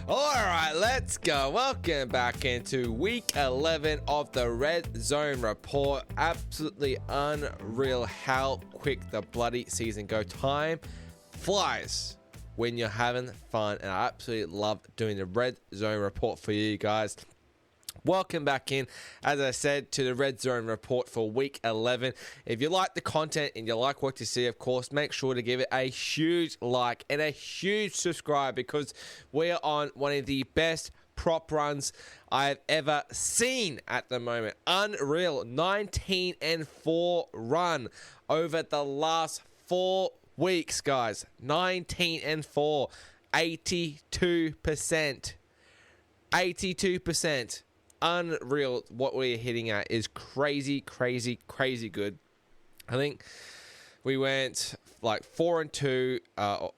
Alright, let's go. Welcome back into week 11 of the Redzone Report. Absolutely unreal how quick the bloody season go. Time flies when you're having fun, and I absolutely love doing the Redzone Report for you guys. Welcome back in, as I said, to the Redzone Report for week 11. If you like the content and you like what you see, of course, make sure to give it a huge like and a huge subscribe, because we are on one of the best prop runs I've ever seen at the moment. Unreal 19-4 run over the last 4 weeks, guys. 19-4, 82%. 82%. Unreal. What we're hitting at is crazy good. I think we went like 4-2, 5-0,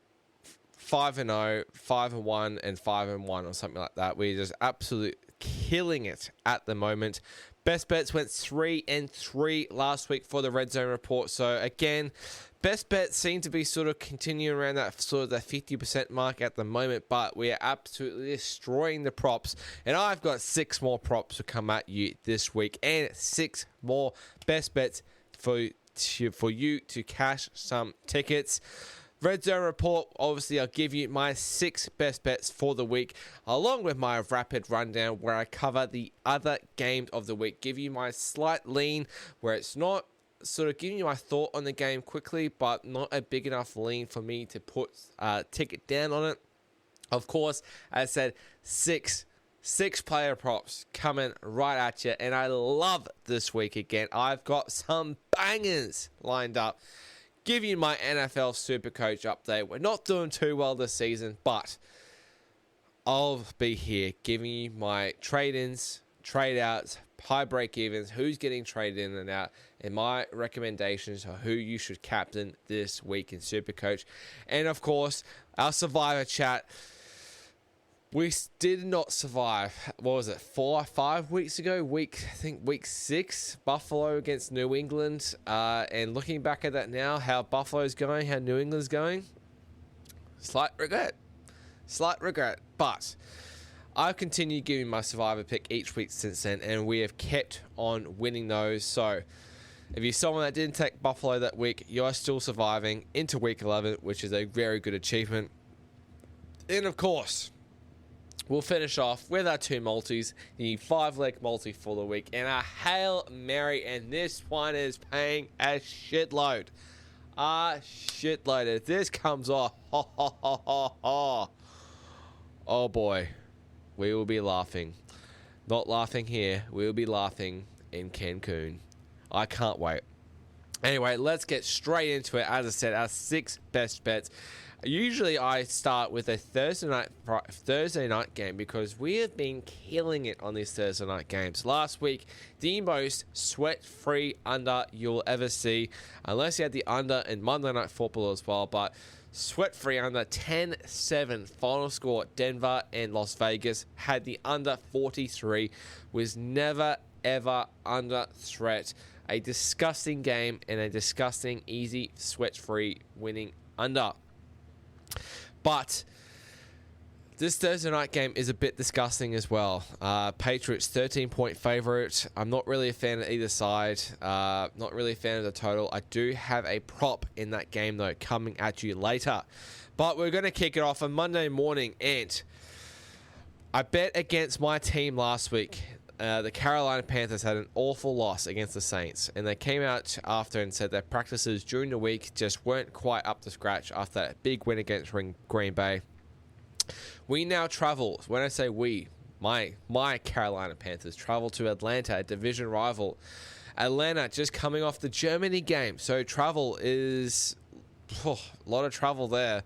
5-1, and 5-1 or something like that. We're just absolutely killing it at the moment. Best bets went 3-3 last week for the Redzone Report. So again, best bets seem to be sort of continuing around that sort of the 50% mark at the moment, but we are absolutely destroying the props. And I've got 6 more props to come at you this week, and 6 more best bets for you to cash some tickets. Redzone Report, obviously I'll give you my 6 best bets for the week, along with my rapid rundown where I cover the other games of the week, give you my slight lean where it's not sort of giving you my thought on the game quickly, but not a big enough lean for me to put ticket down on it. Of course, as I said, 6 player props coming right at you, and I love this week again. I've got some bangers lined up. Give you my NFL SuperCoach update. We're not doing too well this season, but I'll be here giving you my trade-ins, trade-outs, high break-evens, who's getting traded in and out, and my recommendations of who you should captain this week in SuperCoach. And, of course, our Survivor chat. We did not survive. What was it, 4 or 5 weeks ago? I think week 6, Buffalo against New England. And looking back at that now, how Buffalo's going, how New England's going, slight regret. But I've continued giving my Survivor pick each week since then, and we have kept on winning those. So if you're someone that didn't take Buffalo that week, you're still surviving into week 11, which is a very good achievement. And of course, we'll finish off with our 2 multis, the 5-leg multi for the week, and a Hail Mary, and this one is paying a shitload. If this comes off, oh boy, we will be laughing. Not laughing here, we will be laughing in Cancun. I can't wait. Anyway, let's get straight into it. As I said, our 6 best bets. Usually I start with a Thursday night game, because we have been killing it on these Thursday night games. Last week, the most sweat-free under you'll ever see, unless you had the under in Monday Night Football as well, but sweat-free under 10-7 final score. Denver and Las Vegas had the under 43, was never ever under threat. A disgusting game and a disgusting, easy, sweat-free winning under. But this Thursday night game is a bit disgusting as well. Patriots 13-point favorite. I'm not really a fan of either side. Not really a fan of the total. I do have a prop in that game, though, coming at you later. But we're going to kick it off on Monday morning. And I bet against my team last week. The Carolina Panthers had an awful loss against the Saints, and they came out after and said their practices during the week just weren't quite up to scratch after that big win against Green Bay. We now travel, when I say we, my Carolina Panthers travel to Atlanta, a division rival. Atlanta just coming off the Germany game, so travel is a lot of travel there.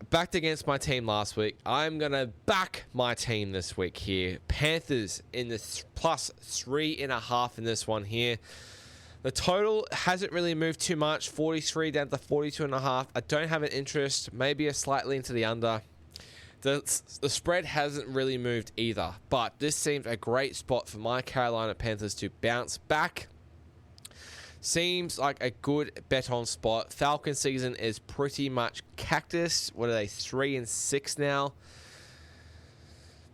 Backed against my team last week. I'm going to back my team this week here. Panthers in the plus 3.5 in this one here. The total hasn't really moved too much. 43 down to 42.5. I don't have an interest. Maybe a slightly into the under. The spread hasn't really moved either. But this seems a great spot for my Carolina Panthers to bounce back. Seems like a good bet on spot. Falcon season is pretty much cactus. What are they, 3-6 now?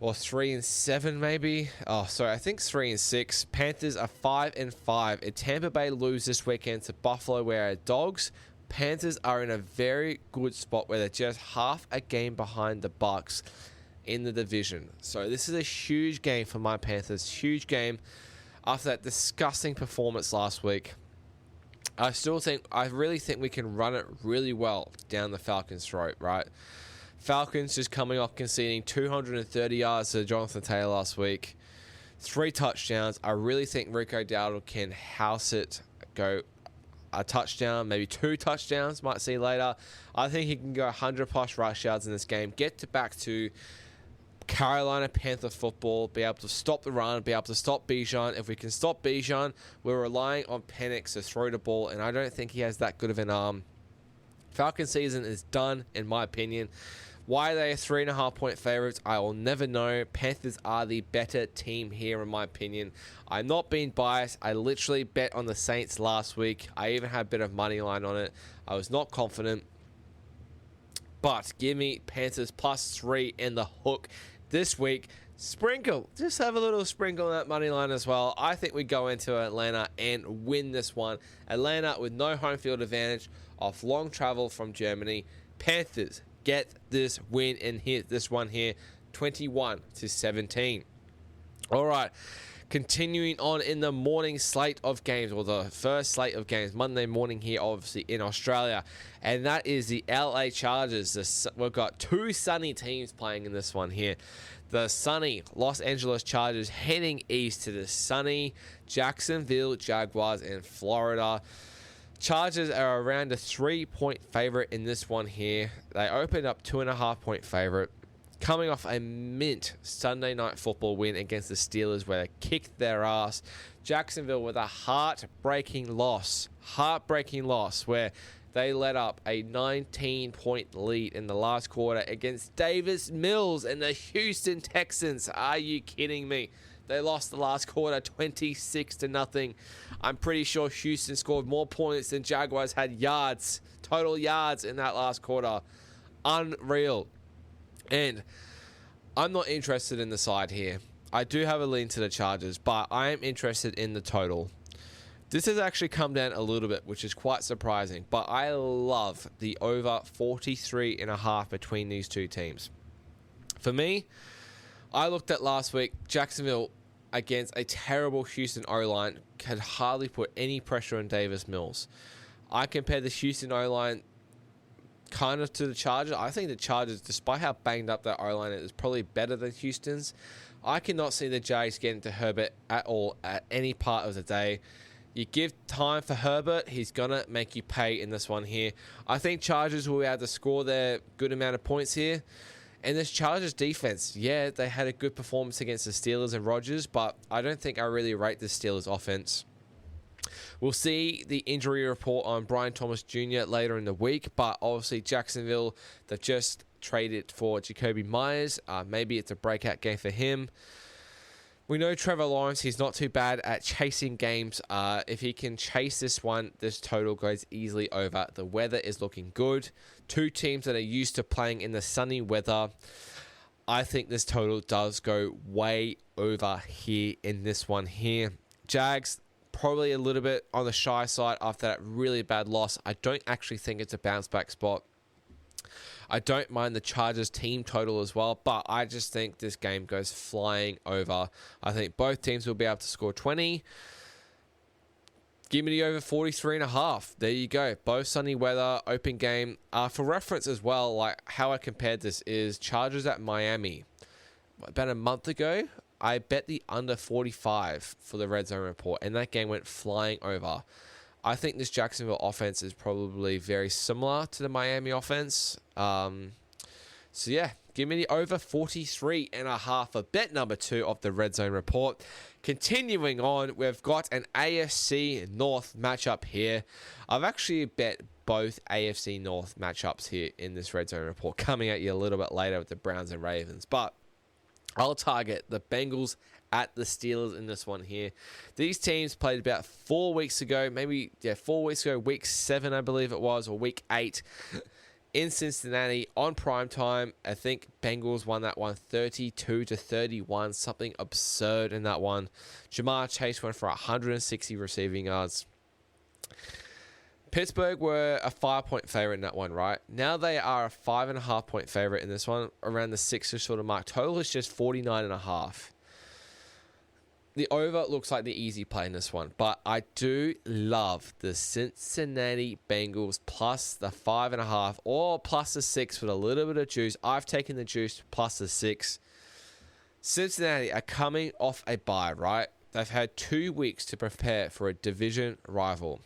Or 3-7 maybe? Oh, sorry, I think 3-6. Panthers are 5-5. If Tampa Bay lose this weekend to Buffalo, where are dogs, Panthers are in a very good spot where they're just half a game behind the Bucks in the division. So this is a huge game for my Panthers. Huge game after that disgusting performance last week. I really think we can run it really well down the Falcons' throat, right? Falcons just coming off conceding 230 yards to Jonathan Taylor last week. 3 touchdowns. I really think Rico Dowdle can house it, go a touchdown, maybe 2 touchdowns, might see later. I think he can go 100+ rush yards in this game, back to Carolina Panther football, be able to stop the run, be able to stop Bijan. If we can stop Bijan, we're relying on Penix to throw the ball, and I don't think he has that good of an arm. Falcon season is done, in my opinion. Why are they a 3.5-point favorites? I will never know. Panthers are the better team here, in my opinion. I'm not being biased. I literally bet on the Saints last week. I even had a bit of money line on it. I was not confident. But give me Panthers +3 in the hook this week. Sprinkle. Just have a little sprinkle on that money line as well. I think we go into Atlanta and win this one. Atlanta with no home field advantage off long travel from Germany. Panthers get this win and hit this one here, 21-17. All right, continuing on in the morning slate of games, or the first slate of games, Monday morning here, obviously in Australia, and that is the LA Chargers. We've got 2 sunny teams playing in this one here. The sunny Los Angeles Chargers heading east to the sunny Jacksonville Jaguars in Florida. Chargers are around a 3-point favorite in this one here. They opened up 2.5-point favorite, coming off a mint Sunday Night Football win against the Steelers where they kicked their ass. Jacksonville with a heartbreaking loss where they let up a 19-point lead in the last quarter against Davis Mills and the Houston Texans. Are you kidding me? They lost the last quarter 26-0. I'm pretty sure Houston scored more points than Jaguars had yards, total yards in that last quarter. Unreal. And I'm not interested in the side here. I do have a lean to the Chargers, but I am interested in the total. This has actually come down a little bit, which is quite surprising, but I love the over 43.5 between these two teams. For me, I looked at last week, Jacksonville against a terrible Houston O-line could hardly put any pressure on Davis Mills. I compared the Houston O-line kind of to the Chargers. I think the Chargers, despite how banged up their O-line is, probably better than Houston's. I cannot see the Jags getting to Herbert at all at any part of the day. You give time for Herbert, he's going to make you pay in this one here. I think Chargers will be able to score their good amount of points here. And this Chargers defense, yeah, they had a good performance against the Steelers and Rodgers, but I don't think I really rate the Steelers offense. We'll see the injury report on Brian Thomas Jr. later in the week, but obviously Jacksonville, they've just traded for Jacoby Myers. Maybe it's a breakout game for him. We know Trevor Lawrence, he's not too bad at chasing games. If he can chase this one, this total goes easily over. The weather is looking good. 2 teams that are used to playing in the sunny weather. I think this total does go way over here in this one here. Jags, probably a little bit on the shy side after that really bad loss. I don't actually think it's a bounce back spot. I don't mind the Chargers team total as well, but I just think this game goes flying over. I think both teams will be able to score 20. Give me the over 43.5. There you go. Both sunny weather, open game. For reference as well, like how I compared this is Chargers at Miami. About a month ago, I bet the under 45 for the Redzone Report, and that game went flying over. I think this Jacksonville offense is probably very similar to the Miami offense. So yeah, give me the over 43.5 for bet number 2 of the Redzone Report. Continuing on, we've got an AFC North matchup here. I've actually bet both AFC North matchups here in this Redzone Report, coming at you a little bit later with the Browns and Ravens. But I'll target the Bengals at the Steelers in this one here. These teams played about 4 weeks ago, 4 weeks ago, week 7, I believe it was, or week 8, in Cincinnati on prime time. I think Bengals won that one 32-31, something absurd in that one. Jamar Chase went for 160 receiving yards. Pittsburgh were a 5-point favorite in that one, right? Now they are a 5.5-point favorite in this one, around the 6 sort of mark. Total is just 49.5. The over looks like the easy play in this one, but I do love the Cincinnati Bengals plus the 5.5 or plus the 6 with a little bit of juice. I've taken the juice plus the 6. Cincinnati are coming off a bye, right? They've had 2 weeks to prepare for a division rival.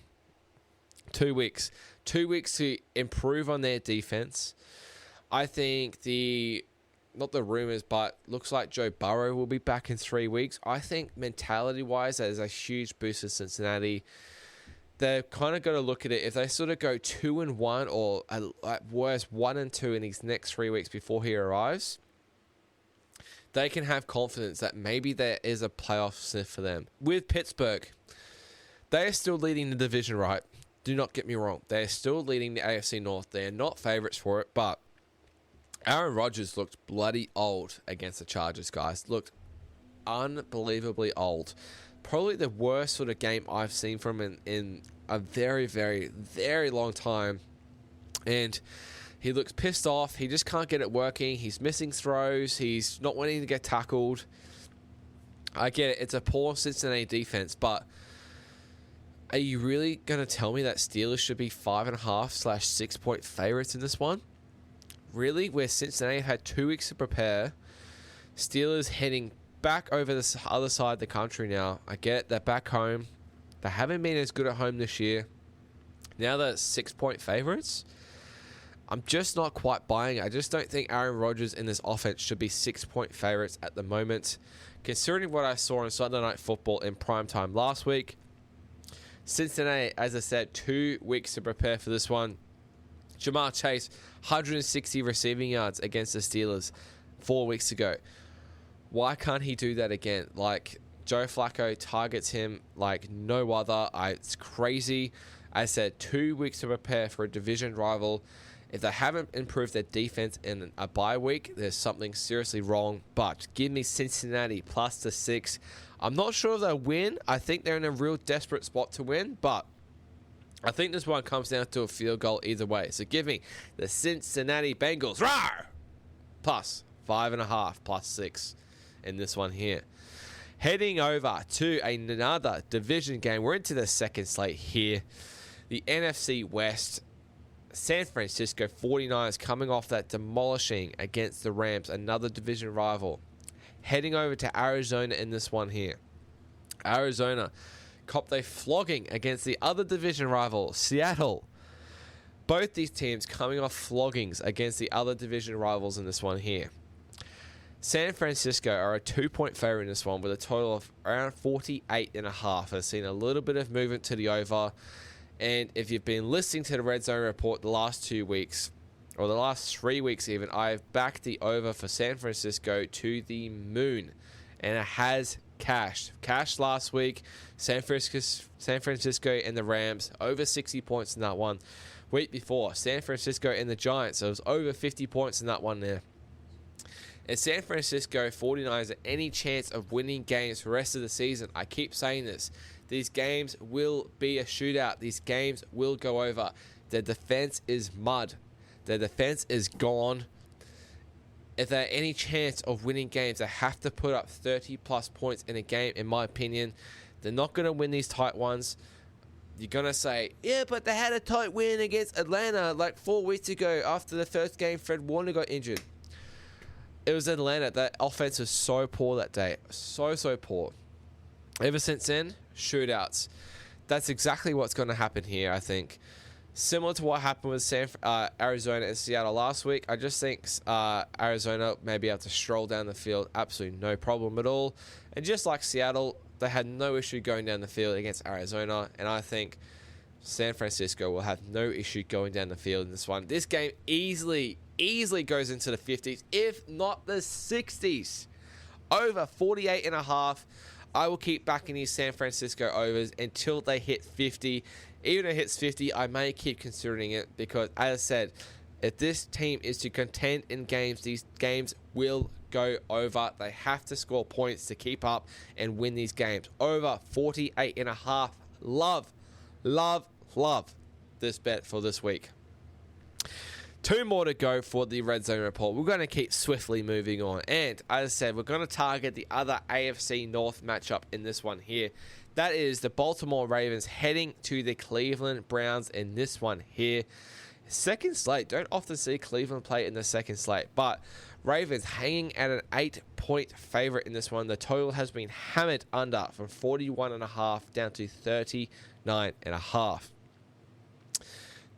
2 weeks. 2 weeks to improve on their defense. I think not the rumors, but looks like Joe Burrow will be back in 3 weeks. I think mentality-wise, that is a huge boost for Cincinnati. They've kind of got to look at it. If they sort of go 2-1 or at worst 1-2 in these next 3 weeks before he arrives, they can have confidence that maybe there is a playoff sniff for them. With Pittsburgh, they are still leading the division, right? Do not get me wrong. They are still leading the AFC North. They are not favorites for it, but Aaron Rodgers looked bloody old against the Chargers, guys. Looked unbelievably old. Probably the worst sort of game I've seen from him in a very, very, very long time. And he looks pissed off. He just can't get it working. He's missing throws. He's not wanting to get tackled. I get it. It's a poor Cincinnati defense, but are you really going to tell me that Steelers should be 5.5/6 point favorites in this one? Really? Where Cincinnati have had 2 weeks to prepare. Steelers heading back over the other side of the country now. I get it. They're back home. They haven't been as good at home this year. Now they're 6-point favorites. I'm just not quite buying it. I just don't think Aaron Rodgers in this offense should be 6-point favorites at the moment. Considering what I saw on Sunday Night Football in primetime last week, Cincinnati, as I said, 2 weeks to prepare for this one. Jamar Chase, 160 receiving yards against the Steelers 4 weeks ago. Why can't he do that again? Like, Joe Flacco targets him like no other. It's crazy. I said 2 weeks to prepare for a division rival. If they haven't improved their defense in a bye week, there's something seriously wrong. But give me Cincinnati plus the 6. I'm not sure if they'll win. I think they're in a real desperate spot to win, but I think this one comes down to a field goal either way. So give me the Cincinnati Bengals. Rawr! Plus 5.5, plus 6 in this one here. Heading over to another division game. We're into the second slate here. The NFC West. San Francisco 49ers coming off that demolishing against the Rams. Another division rival. Heading over to Arizona in this one here. Arizona copped a flogging against the other division rival, Seattle. Both these teams coming off floggings against the other division rivals in this one here. San Francisco are a 2-point favorite in this one with a total of around 48.5. I've seen a little bit of movement to the over. And if you've been listening to the Redzone Report the last 2 weeks, or the last 3 weeks even, I've backed the over for San Francisco to the moon. And it has cashed. Cashed last week. San Francisco and the Rams, over 60 points in that one. Week before, San Francisco and the Giants, so it was over 50 points in that one there. And San Francisco 49ers have any chance of winning games for the rest of the season. I keep saying this. These games will be a shootout. These games will go over. Their defense is mud. Their defense is gone. If there are any chance of winning games, they have to put up 30-plus points in a game, in my opinion. They're not going to win these tight ones. You're going to say, yeah, but they had a tight win against Atlanta like 4 weeks ago after the first game Fred Warner got injured. It was Atlanta. That offense was so poor that day. So poor. Ever since then, shootouts. That's exactly what's going to happen here, I think. Similar to what happened with Arizona and Seattle last week, I just think Arizona may be able to stroll down the field. Absolutely no problem at all. And just like Seattle, they had no issue going down the field against Arizona. And I think San Francisco will have no issue going down the field in this one. This game easily goes into the 50s, if not the 60s. Over 48.5. I will keep backing these San Francisco overs until they hit 50. Even if it hits 50, I may keep considering it because, as I said, if this team is to contend in games, these games will go over. They have to score points to keep up and win these games. Over 48.5. Love this bet for this week. 2 more to go for the Red Zone Report. We're going to keep swiftly moving on. And as I said, we're going to target the other AFC North matchup in this one here. That is the Baltimore Ravens heading to the Cleveland Browns in this one here. Second slate. Don't often see Cleveland play in the second slate. But Ravens hanging at an 8-point favorite in this one. The total has been hammered under from 41.5 down to 39.5.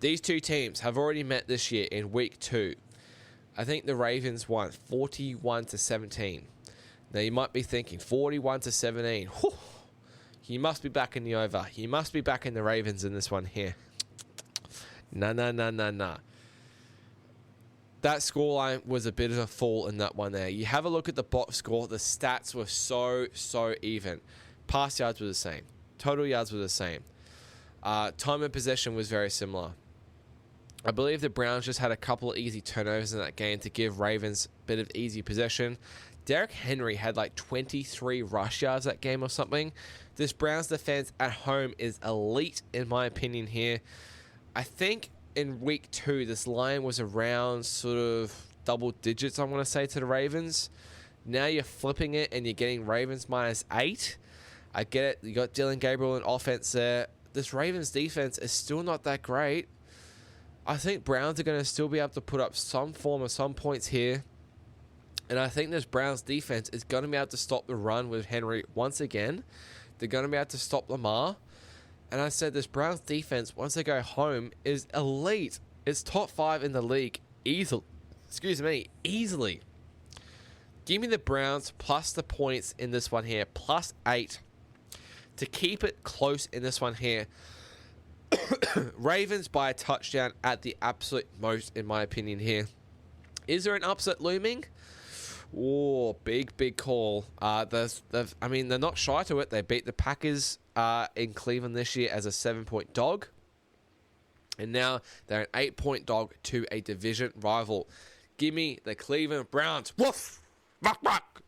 These two teams have already met this year in week 2. I think the Ravens won 41-17. Now you might be thinking 41-17. Whew, he must be back in the over. He must be back in the Ravens in this one here. Nah. That scoreline was a bit of a fall in that one there. You have a look at the box score. The stats were so even. Pass yards were the same. Total yards were the same. Time of possession was very similar. I believe the Browns just had a couple of easy turnovers in that game to give Ravens a bit of easy possession. Derrick Henry had like 23 rush yards that game or something. This Browns defense at home is elite in my opinion here. I think in week 2, this line was around sort of double digits, I want to say, to the Ravens. Now you're flipping it and you're getting Ravens -8. I get it. You got Dylan Gabriel in offense there. This Ravens defense is still not that great. I think Browns are going to still be able to put up some form of some points here. And I think this Browns defense is going to be able to stop the run with Henry once again. They're going to be able to stop Lamar. And I said this Browns defense, once they go home, is elite. It's top 5 in the league easily. Easily. Give me the Browns plus the points in this one here, +8. To keep it close in this one here. Ravens by a touchdown at the absolute most, in my opinion here. Is there an upset looming? Oh, big call. They're not shy to it. They beat the Packers in Cleveland this year as a 7-point dog. And now they're an 8-point dog to a division rival. Give me the Cleveland Browns. Woof! Rock!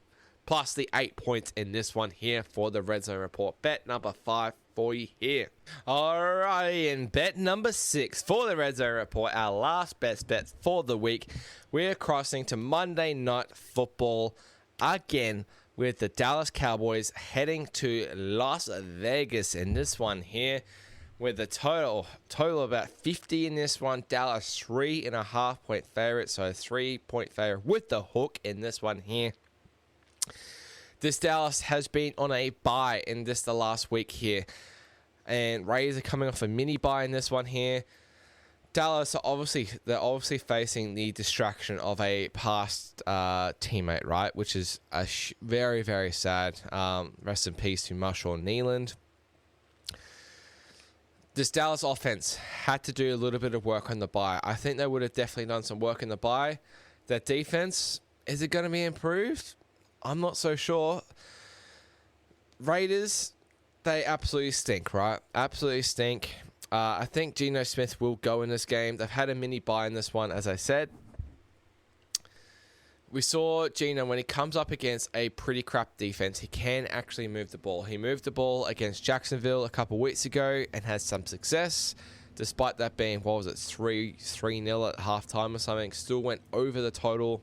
Plus the 8 points in this one here for the Red Zone Report. Bet number 5 for you here. Alrighty, and bet number 6 for the Red Zone Report, our last best bet for the week. We're crossing to Monday Night Football again with the Dallas Cowboys heading to Las Vegas in this one here with a total about 50 in this one. Dallas 3.5-point favorite, so 3-point favorite with the hook in this one here. This Dallas has been on a bye in the last week here. And Rays are coming off a mini bye in this one here. Dallas are obviously facing the distraction of a past teammate, right? Which is very, very sad. Rest in peace to Marshawn Nealand. This Dallas offense had to do a little bit of work on the bye. I think they would have definitely done some work in the bye. Their defense, is it going to be improved? I'm not so sure. Raiders, they absolutely stink, right? Absolutely stink. I think Geno Smith will go in this game. They've had a mini bye in this one, as I said. We saw Geno, when he comes up against a pretty crap defense, he can actually move the ball. He moved the ball against Jacksonville a couple weeks ago and had some success. Despite that being, 3-0 at halftime or something, still went over the total.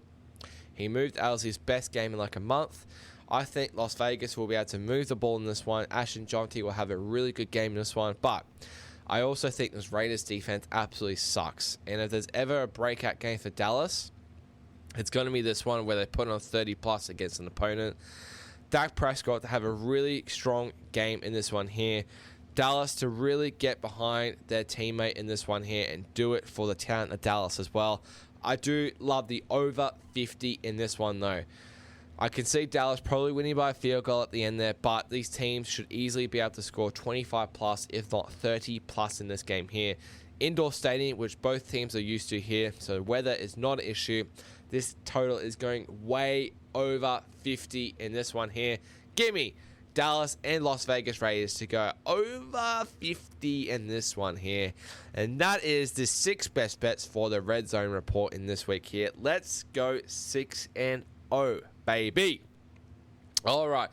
He moved as his best game in like a month. I think Las Vegas will be able to move the ball in this one. Ashton Jonty will have a really good game in this one. But I also think this Raiders defense absolutely sucks. And if there's ever a breakout game for Dallas, it's going to be this one where they put on 30+ against an opponent. Dak Prescott to have a really strong game in this one here. Dallas to really get behind their teammate in this one here and do it for the talent of Dallas as well. I do love the over 50 in this one, though. I can see Dallas probably winning by a field goal at the end there, but these teams should easily be able to score 25+, if not 30+ in this game here. Indoor stadium, which both teams are used to here, so weather is not an issue. This total is going way over 50 in this one here. Gimme Dallas and Las Vegas Raiders to go over 50 in this one here. And that is the 6 best bets for the Red Zone Report in this week here. Let's go 6-0, baby. All right.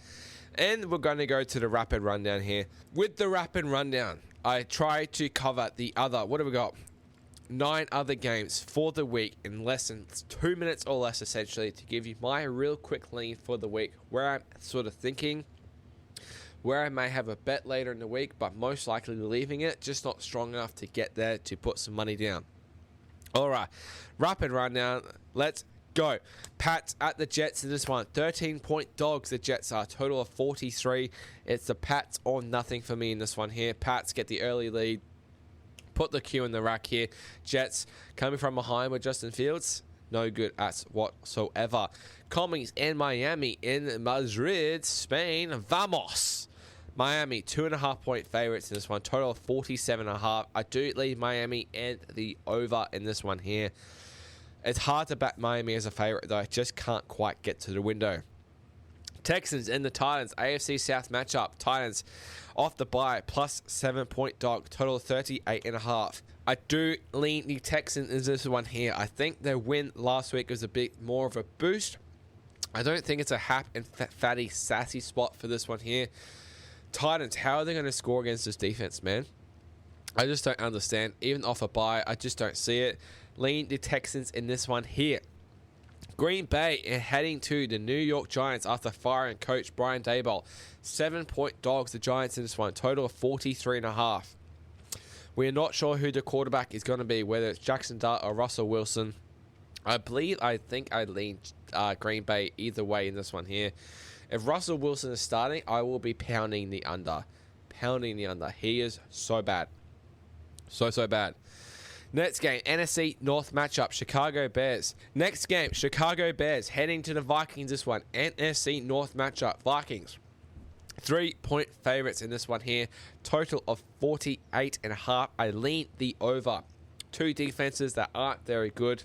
And we're going to go to the rapid rundown here. With the rapid rundown, I try to cover the other, what have we got? 9 other games for the week in less than 2 minutes or less, essentially, to give you my real quick lean for the week, where I'm sort of thinking, where I may have a bet later in the week, but most likely leaving it, just not strong enough to get there to put some money down. All right, rapid rundown. Let's go. Pats at the Jets in this one. 13-point dogs, the Jets are. Total of 43. It's the Pats or nothing for me in this one here. Pats get the early lead. Put the Q in the rack here. Jets coming from behind with Justin Fields. No good at whatsoever. Commies and Miami in Madrid, Spain. Vamos. Miami, 2.5-point favorites in this one. Total of 47.5. I do leave Miami and the over in this one here. It's hard to back Miami as a favorite, though. I just can't quite get to the window. Texans and the Titans, AFC South matchup. Titans off the bye, plus 7-point dog, total of 38.5. I do lean the Texans in this one here. I think their win last week was a bit more of a boost. I don't think it's a hap and fatty, sassy spot for this one here. Titans, how are they going to score against this defense, man? I just don't understand. Even off a bye, I just don't see it. Lean the Texans in this one here. Green Bay heading to the New York Giants after firing coach Brian Daboll. 7-point dogs, the Giants in this one. Total of 43.5. We are not sure who the quarterback is going to be, whether it's Jackson Dart or Russell Wilson. I think I lean Green Bay either way in this one here. If Russell Wilson is starting, I will be pounding the under. Pounding the under. He is so bad. So bad. Next game, NFC North matchup, Chicago Bears. Next game, Chicago Bears heading to the Vikings this one. NFC North matchup, Vikings. 3-point favorites in this one here. Total of 48.5. I lean the over. 2 defenses that aren't very good.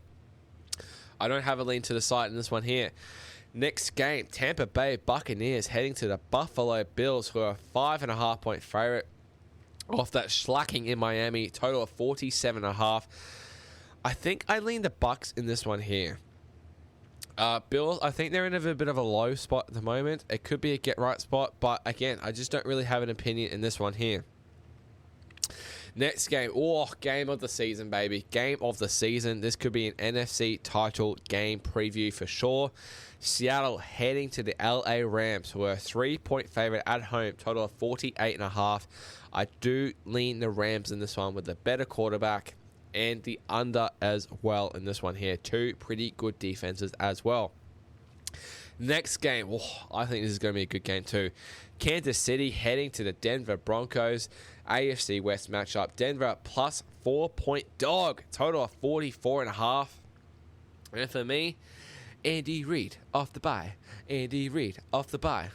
I don't have a lean to the side in this one here. Next game, Tampa Bay Buccaneers heading to the Buffalo Bills, who are 5.5-point favorite. Off that slacking in Miami, total of 47.5. I think I lean the Bucks in this one here. Bills, I think they're in a bit of a low spot at the moment. It could be a get-right spot, but again, I just don't really have an opinion in this one here. Next game. Oh, game of the season, baby. Game of the season. This could be an NFC title game preview for sure. Seattle heading to the LA Rams, who are a 3-point favorite at home. Total of 48.5. I do lean the Rams in this one with a better quarterback and the under as well in this one here. 2 pretty good defenses as well. Next game. Oh, I think this is going to be a good game too. Kansas City heading to the Denver Broncos. AFC West matchup. Denver plus 4-point dog. Total of 44.5. And for me, Andy Reid off the bye. Andy Reid off the bye.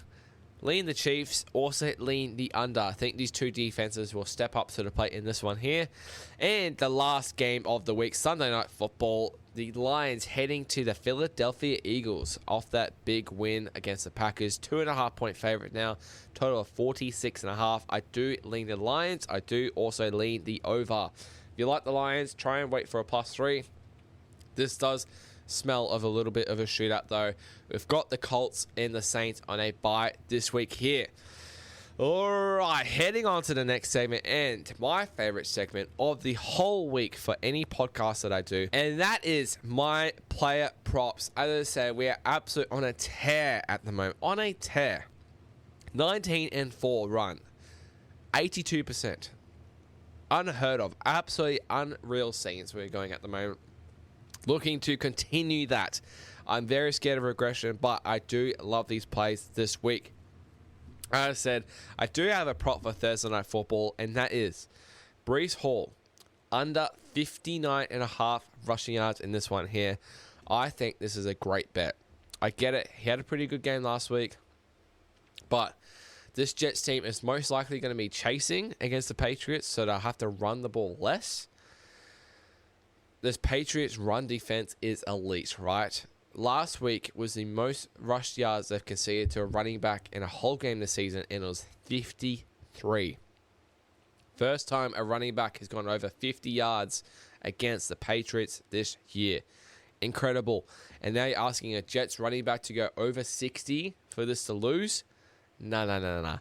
Lean the Chiefs, also lean the under. I think these 2 defenses will step up to the plate in this one here. And the last game of the week, Sunday Night Football. The Lions heading to the Philadelphia Eagles off that big win against the Packers. 2.5-point favorite now. Total of 46.5. I do lean the Lions. I do also lean the over. If you like the Lions, try and wait for a +3. This does smell of a little bit of a shootout, though. We've got the Colts and the Saints on a bye this week here. All right, heading on to the next segment, and my favorite segment of the whole week for any podcast that I do, and that is my player props. As I said, we are absolutely on a tear at the moment. On a tear. 19-4 run. 82%. Unheard of. Absolutely unreal scenes we're going at the moment. Looking to continue that. I'm very scared of regression, but I do love these plays this week. As I said, I do have a prop for Thursday Night Football, and that is Breece Hall under 59.5 rushing yards in this one here. I think this is a great bet. I get it. He had a pretty good game last week, but this Jets team is most likely going to be chasing against the Patriots, so they'll have to run the ball less. This Patriots run defense is elite, right? last week was the most rush yards they've conceded to a running back in a whole game this season, and it was 53. First time a running back has gone over 50 yards against the Patriots this year. Incredible. And now you're asking a Jets running back to go over 60 for this to lose? No.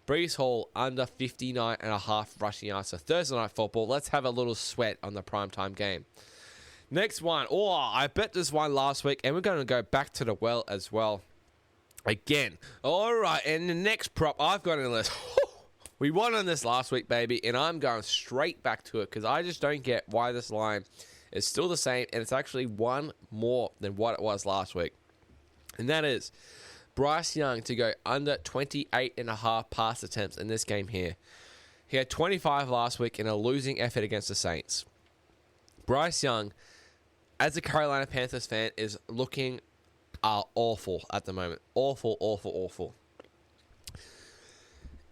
Breece Hall under 59.5 rushing yards. So Thursday Night Football, let's have a little sweat on the primetime game. Next one. Oh, I bet this one last week, and we're going to go back to the well as well. Again. All right, and the next prop I've got on the list. We won on this last week, baby, and I'm going straight back to it because I just don't get why this line is still the same, and it's actually one more than what it was last week. And that is Bryce Young to go under 28.5 pass attempts in this game here. He had 25 last week in a losing effort against the Saints. Bryce Young, as a Carolina Panthers fan, is looking awful at the moment. Awful.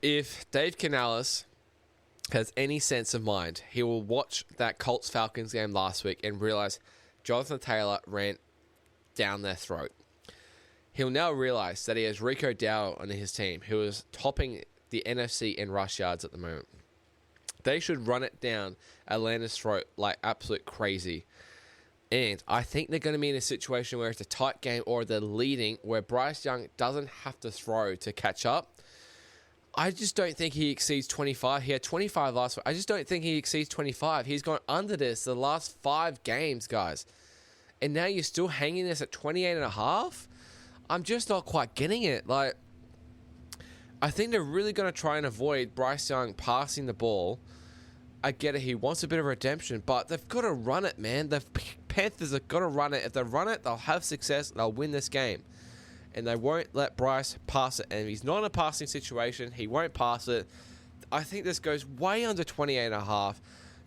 If Dave Canales has any sense of mind, he will watch that Colts-Falcons game last week and realize Jonathan Taylor ran down their throat. He'll now realize that he has Rico Dowdle on his team, who is topping the NFC in rush yards at the moment. They should run it down Atlanta's throat like absolute crazy. And I think they're going to be in a situation where it's a tight game or they're leading, where Bryce Young doesn't have to throw to catch up. I just don't think he exceeds 25. He had 25 last week. I just don't think he exceeds 25. He's gone under this the last 5 games, guys. And now you're still hanging this at 28.5? I'm just not quite getting it. Like, I think they're really going to try and avoid Bryce Young passing the ball. I get it. He wants a bit of redemption, but they've got to run it, man. The Panthers have got to run it. If they run it, they'll have success. They'll win this game. And they won't let Bryce pass it. And if he's not in a passing situation, he won't pass it. I think this goes way under 28.5.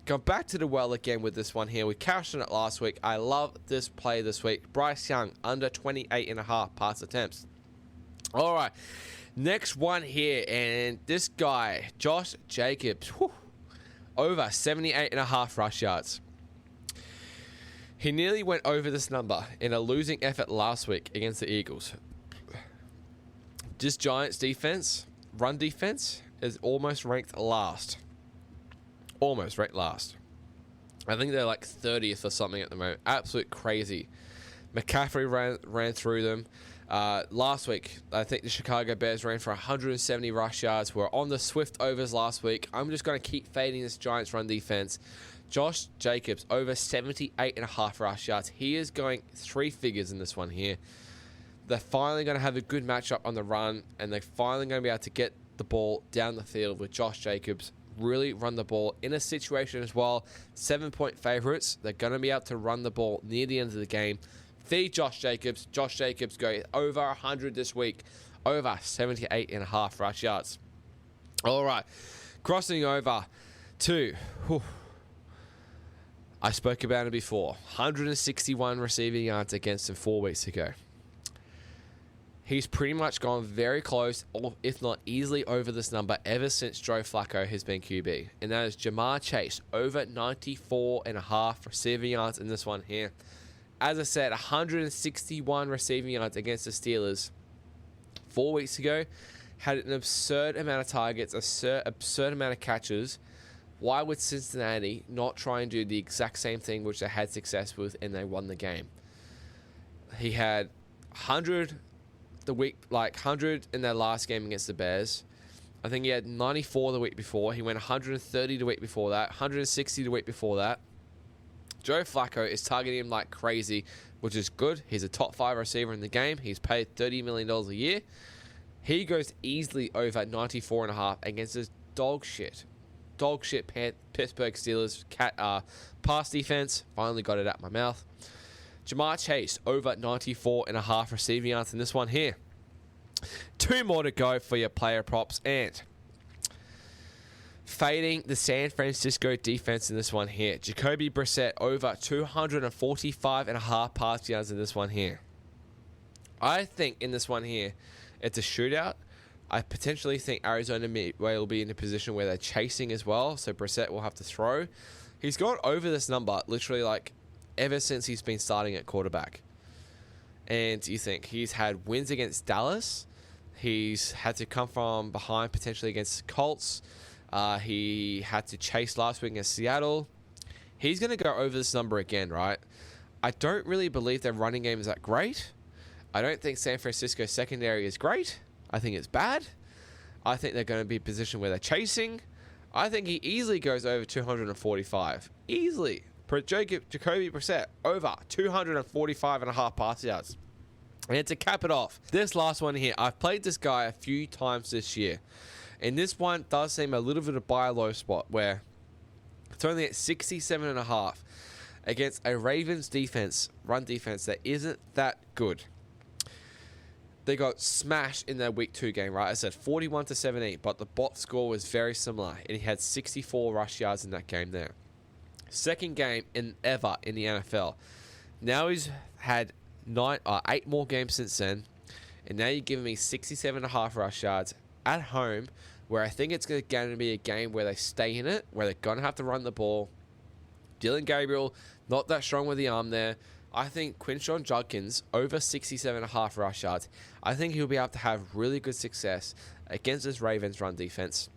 Go back to the well again with this one here. We cashed on it last week. I love this play this week. Bryce Young, under 28.5 pass attempts. All right. Next one here. And this guy, Josh Jacobs, over 78.5 rush yards. He nearly went over this number in a losing effort last week against the Eagles. This Giants defense, run defense, is almost ranked last. Almost ranked last. I think they're like 30th or something at the moment. Absolute crazy. McCaffrey ran through them. Last week, I think the Chicago Bears ran for 170 rush yards. We're on the swift overs last week. I'm just going to keep fading this Giants run defense. Josh Jacobs, over 78.5 rush yards. He is going 3 figures in this one here. They're finally going to have a good matchup on the run, and they're finally going to be able to get the ball down the field with Josh Jacobs. Really run the ball in a situation as well. 7-point favorites. They're going to be able to run the ball near the end of the game. Feed Josh Jacobs. Josh Jacobs go over 100 this week. Over 78.5 rush yards. All right. Crossing over to... I spoke about it before. 161 receiving yards against him 4 weeks ago. He's pretty much gone very close, or if not easily over this number, ever since Joe Flacco has been QB. And that is Jamar Chase, over 94.5 receiving yards in this one here. As I said, 161 receiving yards against the Steelers 4 weeks ago. Had an absurd amount of targets, absurd amount of catches. Why would Cincinnati not try and do the exact same thing which they had success with and they won the game? He had 100 in their last game against the Bears. I think he had 94 the week before. He went 130 the week before that, 160 the week before that. Joe Flacco is targeting him like crazy, which is good. He's a top 5 receiver in the game. He's paid $30 million a year. He goes easily over 94.5 against his dog shit Pittsburgh Steelers pass defense. Finally got it out my mouth. Jamar Chase, over 94.5 receiving yards in this one here. 2 more to go for your player props, and fading the San Francisco defense in this one here. Jacoby Brissett, over 245.5 pass yards in this one here. I think in this one here, it's a shootout. I potentially think Arizona will be in a position where they're chasing as well, so Brissett will have to throw. He's gone over this number literally like ever since he's been starting at quarterback. And you think he's had wins against Dallas. He's had to come from behind potentially against Colts. He had to chase last week against Seattle. He's going to go over this number again, right? I don't really believe their running game is that great. I don't think San Francisco's secondary is great. I think it's bad. I think they're going to be in a position where they're chasing. I think he easily goes over 245. Easily. Jacoby Brissett over 245.5 pass yards. And to cap it off, this last one here, I've played this guy a few times this year. And this one does seem a little bit of buy low spot where it's only at 67.5 against a Ravens defense, run defense that isn't that good. They got smashed in their week 2 game, right? I said 41-17, but the box score was very similar. And he had 64 rush yards in that game there. Second game ever in the NFL. Now he's had 8 more games since then. And now you're giving me 67.5 rush yards at home, where I think it's going to be a game where they stay in it, where they're going to have to run the ball. Dylan Gabriel, not that strong with the arm there. I think Quinshon Judkins, over 67.5 rush yards. I think he'll be able to have really good success against this Ravens run defense.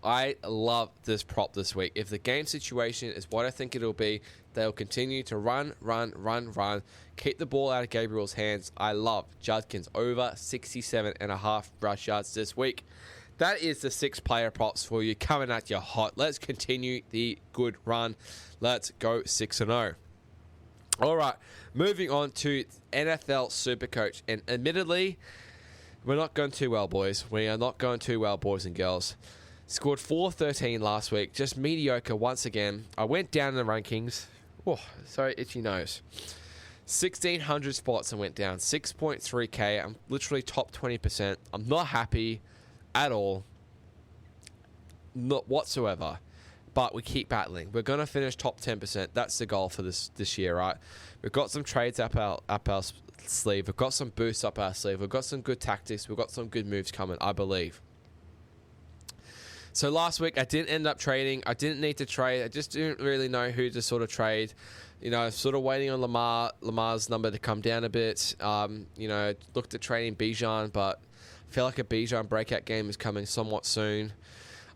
I love this prop this week. If the game situation is what I think it'll be, they'll continue to run, keep the ball out of Gabriel's hands. I love Judkins over 67.5 rush yards this week. That is the 6 player props for you coming at you hot. Let's continue the good run. Let's go 6-0. All right, moving on to NFL SuperCoach. And admittedly, we're not going too well, boys. We are not going too well, boys and girls. Scored 413 last week. Just mediocre once again. I went down in the rankings. Oh, sorry, itchy nose. 1,600 spots and went down. 6.3K. I'm literally top 20%. I'm not happy at all. Not whatsoever. But we keep battling. We're going to finish top 10%. That's the goal for this year, right? We've got some trades up our sleeve. We've got some boosts up our sleeve. We've got some good tactics. We've got some good moves coming, I believe. So last week, I didn't end up trading. I didn't need to trade. I just didn't really know who to sort of trade. You know, sort of waiting on Lamar's number to come down a bit. You know, looked at trading Bijan, but I feel like a Bijan breakout game is coming somewhat soon.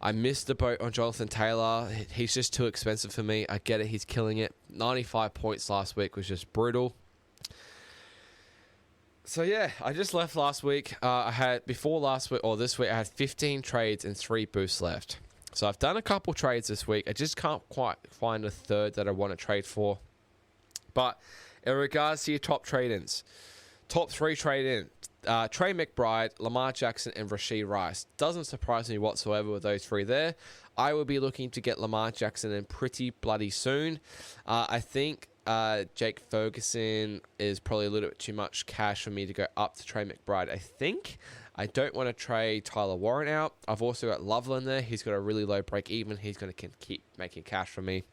I missed the boat on Jonathan Taylor. He's just too expensive for me. I get it. He's killing it. 95 points last week was just brutal. So, yeah, I just left last week. This week, I had 15 trades and 3 boosts left. So, I've done a couple trades this week. I just can't quite find a third that I want to trade for. But in regards to your top trade-ins, top 3 trade-in, Trey McBride, Lamar Jackson, and Rashee Rice. Doesn't surprise me whatsoever with those 3 there. I will be looking to get Lamar Jackson in pretty bloody soon. I think Jake Ferguson is probably a little bit too much cash for me to go up to Trey McBride, I think. I don't want to trade Tyler Warren out. I've also got Loveland there. He's got a really low break even. He's going to keep making cash for me.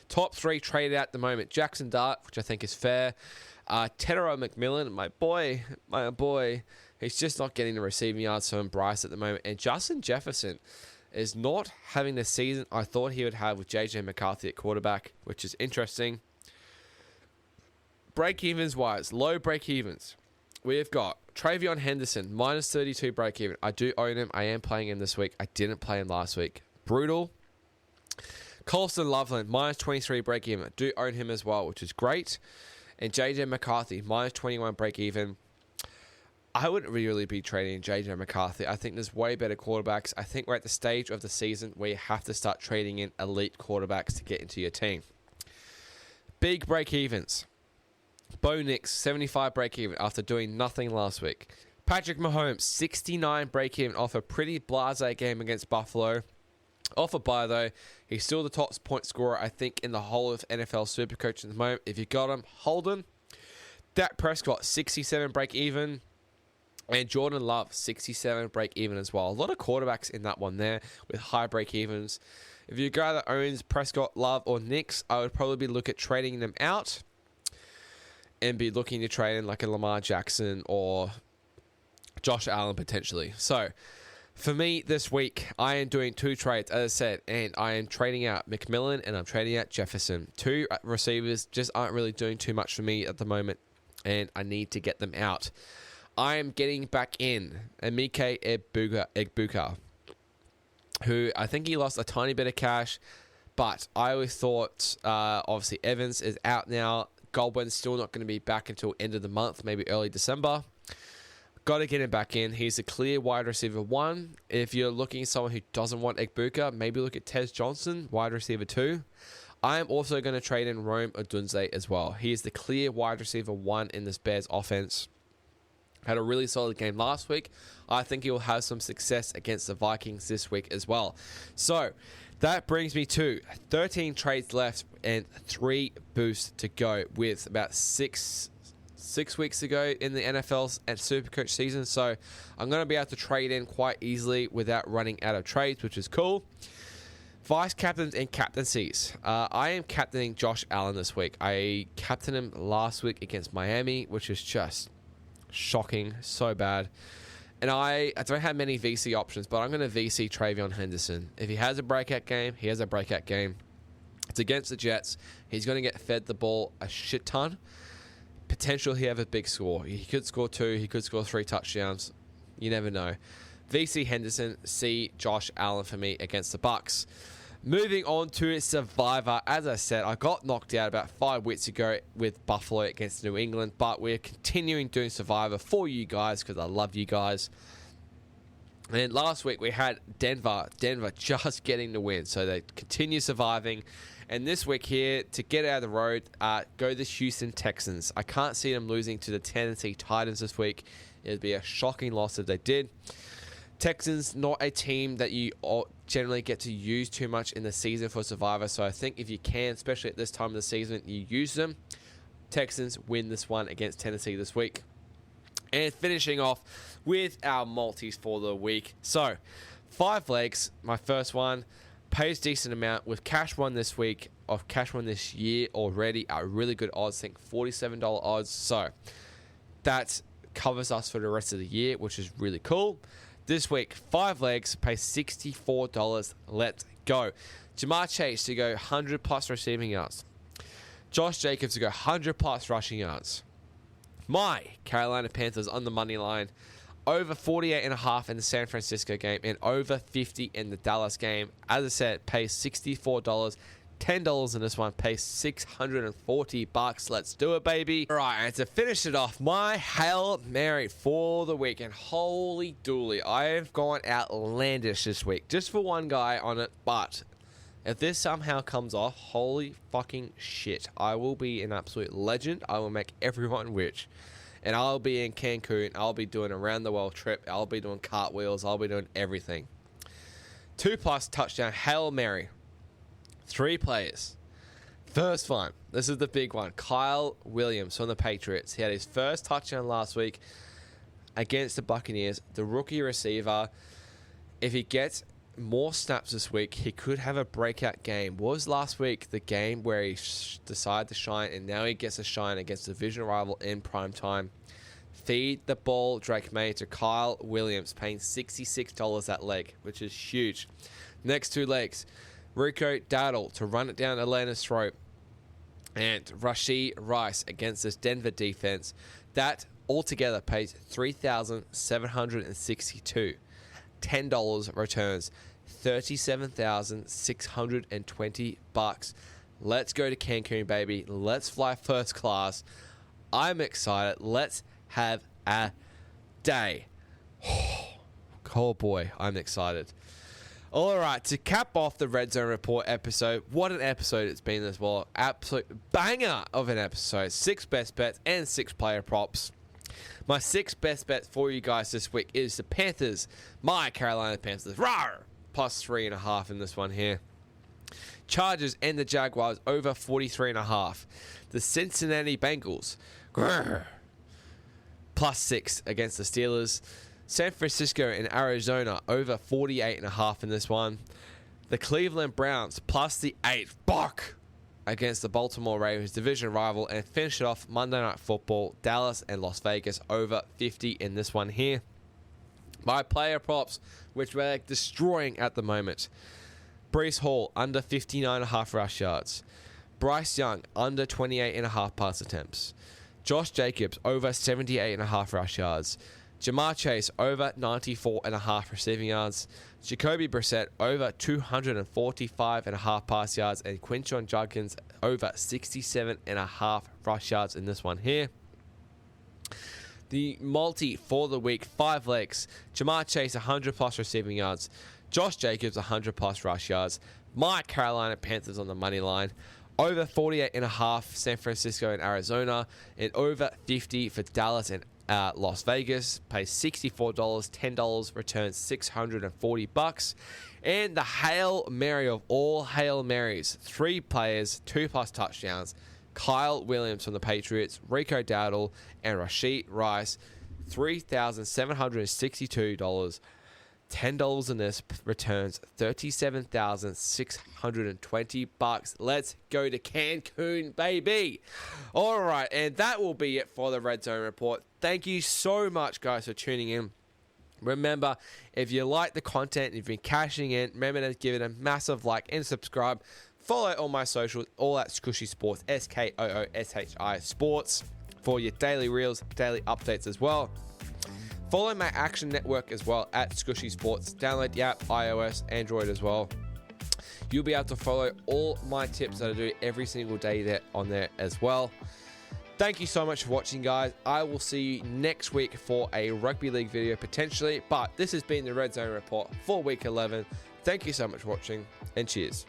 Top 3 traded at the moment. Jackson Dart, which I think is fair. Tedero McMillan, my boy, he's just not getting the receiving yards from Bryce at the moment. And Justin Jefferson is not having the season I thought he would have with J.J. McCarthy at quarterback, which is interesting. Break-evens wise, low break-evens. We've got Travion Henderson, minus 32 break-even. I do own him. I am playing him this week. I didn't play him last week. Brutal. Colston Loveland, minus 23 break-even. I do own him as well, which is great. And J.J. McCarthy, minus 21 break-even. I wouldn't really be trading J.J. McCarthy. I think there's way better quarterbacks. I think we're at the stage of the season where you have to start trading in elite quarterbacks to get into your team. Big break-evens. Bo Nix, 75 break-even after doing nothing last week. Patrick Mahomes, 69 break-even off a pretty blasé game against Buffalo. Off a bye, though, he's still the top point scorer, I think, in the whole of NFL SuperCoach at the moment. If you got him, hold him. Dak Prescott, 67 break-even. And Jordan Love, 67 break-even as well. A lot of quarterbacks in that one there with high break-evens. If you're a guy that owns Prescott, Love, or Nix, I would probably look at trading them out and be looking to trade in like a Lamar Jackson or Josh Allen potentially. So, For me this week, I am doing 2 trades, as I said, and I am trading out McMillan and I'm trading out Jefferson. 2 receivers just aren't really doing too much for me at the moment, and I need to get them out. I am getting back in Emike Egbuka, who I think he lost a tiny bit of cash, but I always thought, obviously, Evans is out now. Godwin's still not going to be back until end of the month, maybe early December. Got to get him back in. He's a clear wide receiver 1. If you're looking at someone who doesn't want Egbuka, maybe look at Tez Johnson, wide receiver 2. I am also going to trade in Rome Odunze as well. He is the clear wide receiver 1 in this Bears offense. Had a really solid game last week. I think he will have some success against the Vikings this week as well. So that brings me to 13 trades left and 3 boosts to go, with about 6 weeks ago in the NFL's and SuperCoach season. So I'm going to be able to trade in quite easily without running out of trades, which is cool. Vice captains and captaincies. I am captaining Josh Allen this week. I captained him last week against Miami, which is just shocking, so bad. And I don't have many VC options, but I'm going to VC Travion Henderson. If he has a breakout game, he has a breakout game. It's against the Jets. He's going to get fed the ball a shit ton. Potential he have a big score. He could score 2. He could score 3 touchdowns. You never know. VC Henderson, C Josh Allen for me against the Bucks. Moving on to Survivor. As I said, I got knocked out about 5 weeks ago with Buffalo against New England, but we're continuing doing Survivor for you guys because I love you guys. And last week we had Denver just getting the win, so they continue surviving. And this week here, to get out of the road, go the Houston Texans. I can't see them losing to the Tennessee Titans this week. It would be a shocking loss if they did. Texans, not a team that you generally get to use too much in the season for Survivor. So I think if you can, especially at this time of the season, you use them. Texans win this one against Tennessee this week. And finishing off with our multis for the week. So 5 legs. My first one pays decent amount with cash won this week, of cash won this year already at really good odds. I think $47 odds. So that covers us for the rest of the year, which is really cool. This week, 5 legs, pay $64. Let's go. Jamar Chase to go 100+ receiving yards. Josh Jacobs to go 100+ rushing yards. My Carolina Panthers on the money line. Over 48.5 in the San Francisco game and over 50 in the Dallas game. As I said, pay $64. $10 in this one, pay $640. Let's do it, baby. All right, and to finish it off, my Hail Mary for the week. And holy dooly, I have gone outlandish this week. Just for one guy on it, but if this somehow comes off, holy fucking shit. I will be an absolute legend. I will make everyone rich. And I'll be in Cancun. I'll be doing a round the world trip. I'll be doing cartwheels. I'll be doing everything. 2+ touchdown Hail Mary. 3 players. First one. This is the big one. Kyle Williams from the Patriots. He had his first touchdown last week against the Buccaneers. The rookie receiver. If he gets more snaps this week, he could have a breakout game. Was last week the game where he decided to shine, and now he gets a shine against the division rival in prime time. Feed the ball, Drake May, to Kyle Williams, paying $66 that leg, which is huge. Next 2 legs. Rico Dowdle to run it down Atlanta's throat. And Rashee Rice against this Denver defense. That altogether pays $3,762. $10 returns $37,620. Let's go to Cancun, baby. Let's fly first class. I'm excited. Let's have a day. Oh boy, I'm excited. All right, to cap off the Redzone Report episode, what an episode it's been as well. Absolute banger of an episode. 6 best bets and 6 player props. My 6 best bets for you guys this week is the Panthers. My Carolina Panthers. Rawr! Plus 3.5 in this one here. Chargers and the Jaguars over 43.5. The Cincinnati Bengals. Grrr, plus 6 against the Steelers. San Francisco and Arizona over 48.5 in this one. The Cleveland Browns plus the 8 buck against the Baltimore Ravens, division rival. And finish it off, Monday Night Football, Dallas and Las Vegas over 50 in this one here. My player props, which we're destroying at the moment. Breece Hall, under 59.5 rush yards. Bryce Young, under 28.5 pass attempts. Josh Jacobs, over 78.5 rush yards. Jamar Chase, over 94.5 receiving yards. Jacoby Brissett, over 245.5 pass yards. And Quinshon Judkins, over 67.5 rush yards in this one here. The multi for the week, 5 legs. Jamar Chase, 100 plus receiving yards. Josh Jacobs, 100 plus rush yards. My Carolina Panthers on the money line. Over 48.5 San Francisco and Arizona. And over 50 for Dallas and Las Vegas. Pays $64. $10 returns $640. And the Hail Mary of all Hail Marys. 3 players, 2+ touchdowns. Kyle Williams from the Patriots, Rico Dowdle, and Rashid Rice, $3,762. $10 in this returns $37,620. Let's go to Cancun, baby. All right, and that will be it for the Red Zone Report. Thank you so much, guys, for tuning in. Remember, if you like the content, if you've been cashing in, remember to give it a massive like and subscribe. Follow all my socials, all at Scooshy Sports, SKOOSHI Sports, for your daily reels, daily updates as well. Follow my Action Network as well, at Scooshy Sports. Download the app, iOS, Android as well. You'll be able to follow all my tips that I do every single day there on there as well. Thank you so much for watching, guys. I will see you next week for a rugby league video potentially, but this has been the Red Zone Report for week 11. Thank you so much for watching, and cheers.